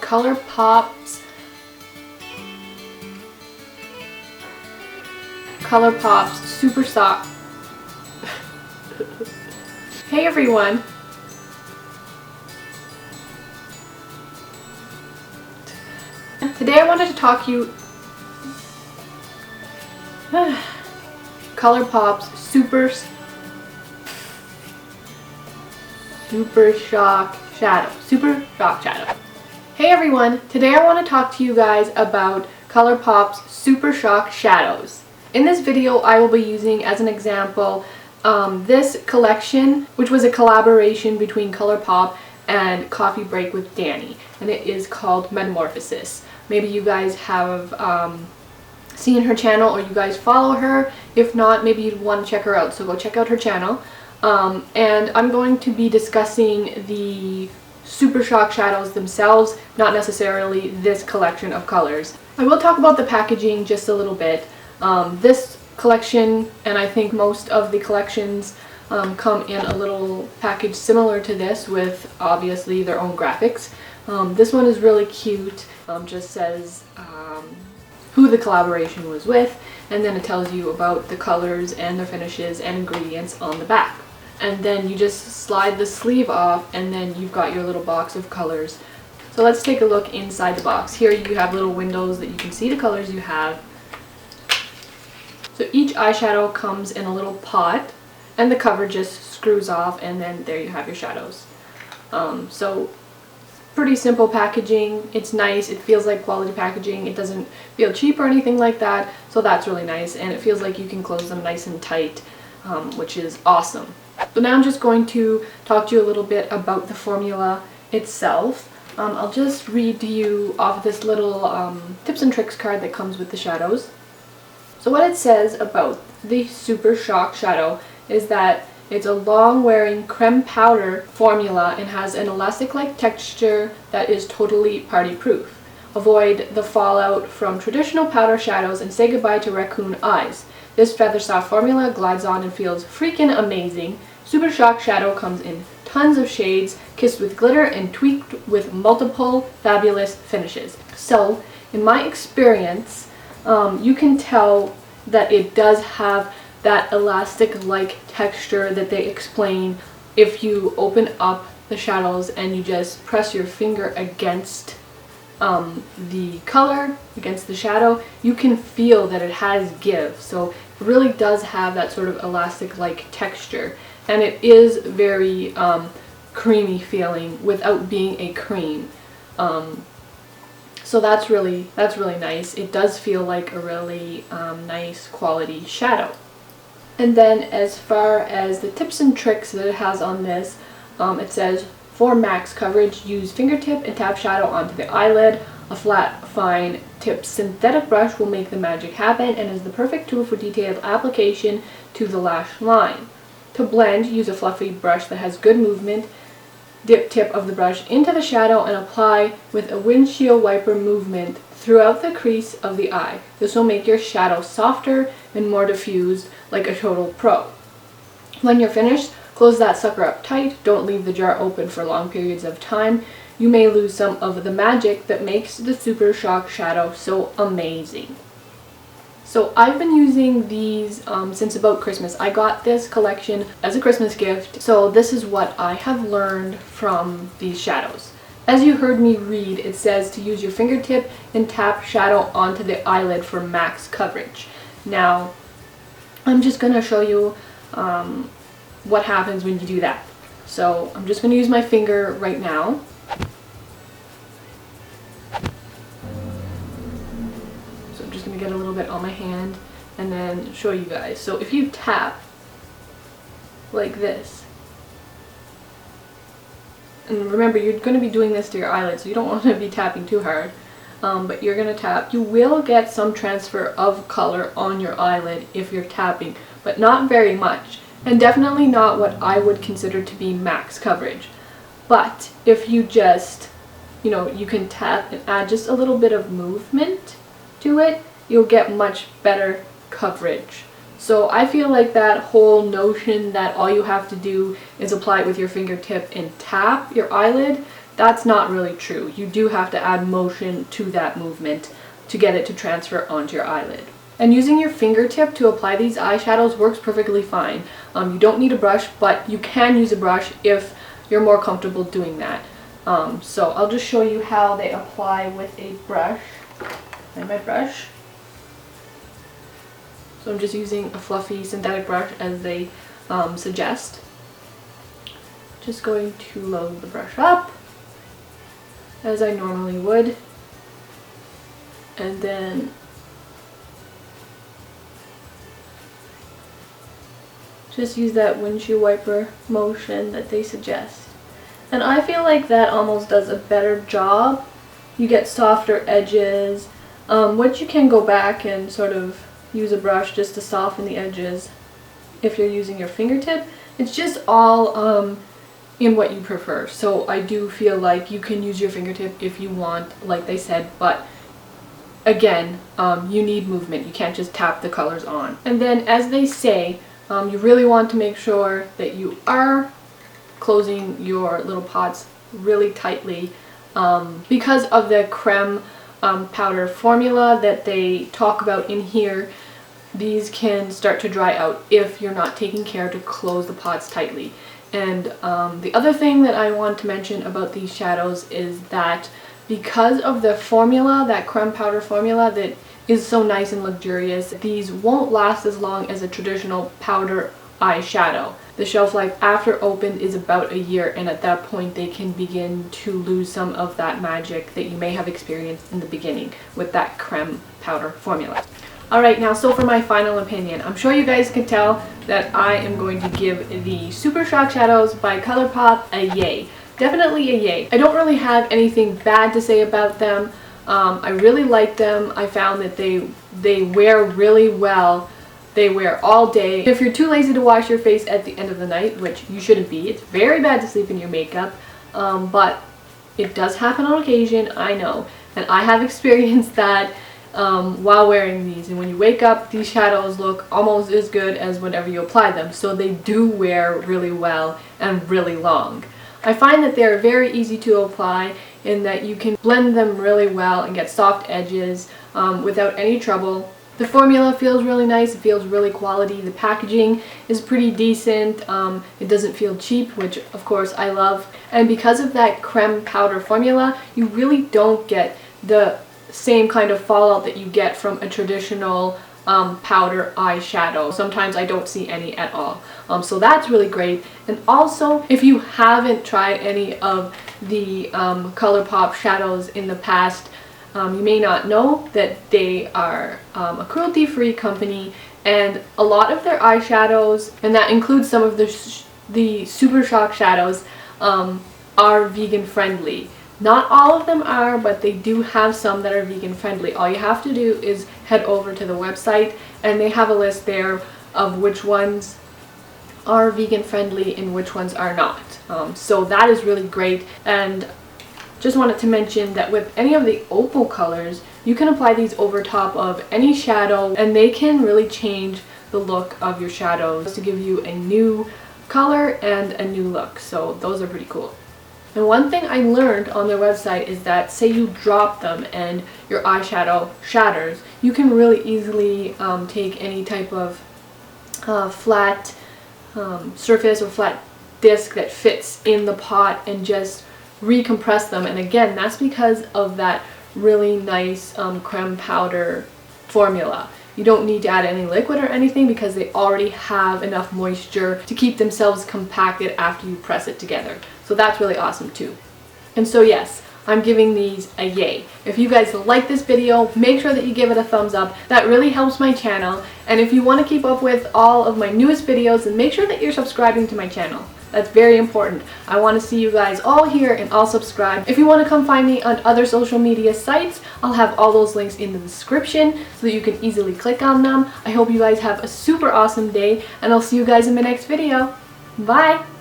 ColourPop's Super Shock. Hey everyone! Today I wanted to talk to you ColourPop's Super Shock Shadow. Hey everyone! Today I want to talk to you guys about ColourPop's Super Shock Shadows. In this video I will be using as an example this collection, which was a collaboration between ColourPop and CoffeeBreakWithDani, and it is called Metamorphosis. Maybe you guys have seen her channel or you guys follow her. If not, maybe you'd want to check her out, so go check out her channel. And I'm going to be discussing the Super Shock Shadows themselves, not necessarily this collection of colors. I will talk about the packaging just a little bit. This collection, and I think most of the collections, come in a little package similar to this with obviously their own graphics. This one is really cute. Just says who the collaboration was with, and then it tells you about the colors and their finishes and ingredients on the back. And then you just slide the sleeve off and then you've got your little box of colors. So let's take a look inside the box. Here you have little windows that you can see the colors you have. So each eyeshadow comes in a little pot and the cover just screws off, and then there you have your shadows. So pretty simple packaging. It's nice. It feels like quality packaging. It doesn't feel cheap or anything like that, so that's really nice, and it feels like you can close them nice and tight, which is awesome. So now I'm just going to talk to you a little bit about the formula itself. I'll just read to you off this little tips and tricks card that comes with the shadows. So what it says about the Super Shock Shadow is that it's a long-wearing creme powder formula and has an elastic-like texture that is totally party-proof. Avoid the fallout from traditional powder shadows and say goodbye to raccoon eyes. This feather soft formula glides on and feels freaking amazing. Super Shock Shadow comes in tons of shades, kissed with glitter and tweaked with multiple fabulous finishes. So, in my experience, you can tell that it does have that elastic-like texture that they explain. If you open up the shadows and you just press your finger against the color, against the shadow, you can feel that it has give. So it really does have that sort of elastic-like texture, and it is very creamy feeling without being a cream. So that's really nice. It does feel like a really nice quality shadow. And then as far as the tips and tricks that it has on this, it says, for max coverage, use fingertip and tap shadow onto the eyelid. A flat, fine tip synthetic brush will make the magic happen and is the perfect tool for detailed application to the lash line. To blend, use a fluffy brush that has good movement. Dip tip of the brush into the shadow and apply with a windshield wiper movement throughout the crease of the eye. This will make your shadow softer and more diffused, like a total pro. When you're finished, close that sucker up tight. Don't leave the jar open for long periods of time. You may lose some of the magic that makes the Super Shock Shadow so amazing. So I've been using these since about Christmas. I got this collection as a Christmas gift, so this is what I have learned from these shadows. As you heard me read, it says to use your fingertip and tap shadow onto the eyelid for max coverage. Now, I'm just going to show you what happens when you do that. So I'm just going to use my finger right now. So I'm just going to get a little bit on my hand and then show you guys. So if you tap like this, and remember you're going to be doing this to your eyelid, so you don't want to be tapping too hard, but you're going to tap. You will get some transfer of color on your eyelid if you're tapping, but not very much, and definitely not what I would consider to be max coverage. But if you just, you can tap and add just a little bit of movement to it, you'll get much better coverage. So I feel like that whole notion that all you have to do is apply it with your fingertip and tap your eyelid that's not really true. You do have to add motion to that movement to get it to transfer onto your eyelid. And using your fingertip to apply these eyeshadows works perfectly fine. You don't need a brush, but you can use a brush if you're more comfortable doing that. So I'll just show you how they apply with a brush. Find my brush. So I'm just using a fluffy synthetic brush as they suggest. Just going to load the brush up as I normally would, and then just use that windshield wiper motion that they suggest. And I feel like that almost does a better job. You get softer edges, which you can go back and sort of use a brush just to soften the edges if you're using your fingertip. It's just all in what you prefer. So I do feel like you can use your fingertip if you want, like they said, but again, you need movement. You can't just tap the colors on. And then, as they say, you really want to make sure that you are closing your little pots really tightly because of the creme powder formula that they talk about in here. These can start to dry out if you're not taking care to close the pots tightly. And the other thing that I want to mention about these shadows is that because of the formula, that creme powder formula that is so nice and luxurious, these won't last as long as a traditional powder eyeshadow. The shelf life after opened is about a year, and at that point they can begin to lose some of that magic that you may have experienced in the beginning with that creme powder formula. Alright, now so for my final opinion. I'm sure you guys can tell that I am going to give the Super Shock Shadows by ColourPop a yay. Definitely a yay. I don't really have anything bad to say about them. I really like them. I found that they wear really well. They wear all day. If you're too lazy to wash your face at the end of the night, which you shouldn't be, it's very bad to sleep in your makeup, but it does happen on occasion, I know. And I have experienced that while wearing these, and when you wake up, these shadows look almost as good as whenever you apply them. So they do wear really well and really long. I find that they're very easy to apply in that you can blend them really well and get soft edges without any trouble. The formula feels really nice, it feels really quality, the packaging is pretty decent, it doesn't feel cheap, which of course I love. And because of that creme powder formula, you really don't get the same kind of fallout that you get from a traditional powder eyeshadow. Sometimes I don't see any at all. So that's really great. And also, if you haven't tried any of the ColourPop shadows in the past, you may not know that they are a cruelty-free company, and a lot of their eyeshadows, and that includes some of the Super Shock shadows, are vegan friendly. Not all of them are, but they do have some that are vegan friendly. All you have to do is head over to the website, and they have a list there of which ones are vegan friendly and which ones are not. So that is really great. And just wanted to mention that with any of the opal colors, you can apply these over top of any shadow, and they can really change the look of your shadows to give you a new color and a new look. So those are pretty cool. And one thing I learned on their website is that, say you drop them and your eyeshadow shatters, you can really easily take any type of flat surface or flat disc that fits in the pot and just recompress them. And again, that's because of that really nice creme powder formula. You don't need to add any liquid or anything because they already have enough moisture to keep themselves compacted after you press it together. So that's really awesome too. And so yes, I'm giving these a yay. If you guys like this video, make sure that you give it a thumbs up. That really helps my channel. And if you want to keep up with all of my newest videos, then make sure that you're subscribing to my channel. That's very important. I want to see you guys all here and all subscribed. If you want to come find me on other social media sites, I'll have all those links in the description so that you can easily click on them. I hope you guys have a super awesome day, and I'll see you guys in my next video. Bye!